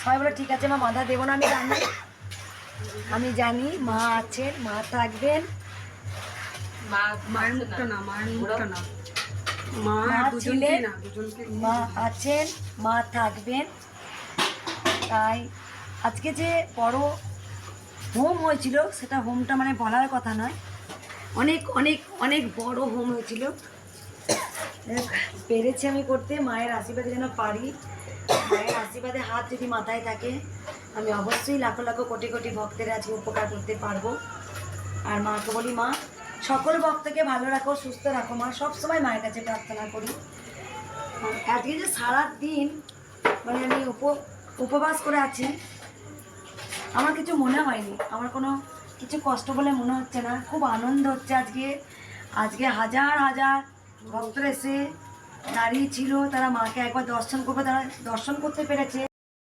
সবাই বলে ঠিক আছে মা, বাধা দেবো না। আমি জানি মা আছেন, মা থাকবেন। মায়ের মুখটা না, মায়ের মুখটা না, মা ছিলেন, দুজনকে মা আছেন, মা থাকবেন। তাই আজকে যে বড় হোম হয়েছিল, সেটা হোমটা মানে বলার কথা নয়, অনেক অনেক অনেক বড় হোম হয়েছিল। পেরেছি আমি করতে, মায়ের আশীর্বাদে যেন পারি। মায়ের আশীর্বাদে হাত যদি মাথায় থাকে, আমি অবশ্যই লাখো লাখো কোটি কোটি ভক্তের আজকে উপকার করতে পারবো। আর মাকে বলি, মা সকল ভক্তকে ভালো রাখো, সুস্থ রাখো মা, সবসময় মায়ের কাছে প্রার্থনা করি। আজকে যে সারাদিন মানে আমি উপবাস করে আছি, আমার কিছু মনে হয়নি, আমার কোনো কিছু কষ্ট বলে মনে হচ্ছে না, খুব আনন্দ হচ্ছে। আজকে হাজার হাজার ভক্তরা এসে দাঁড়িয়ে ছিল, তারা মাকে একবার দর্শন করবে, তারা দর্শন করতে পেরেছে।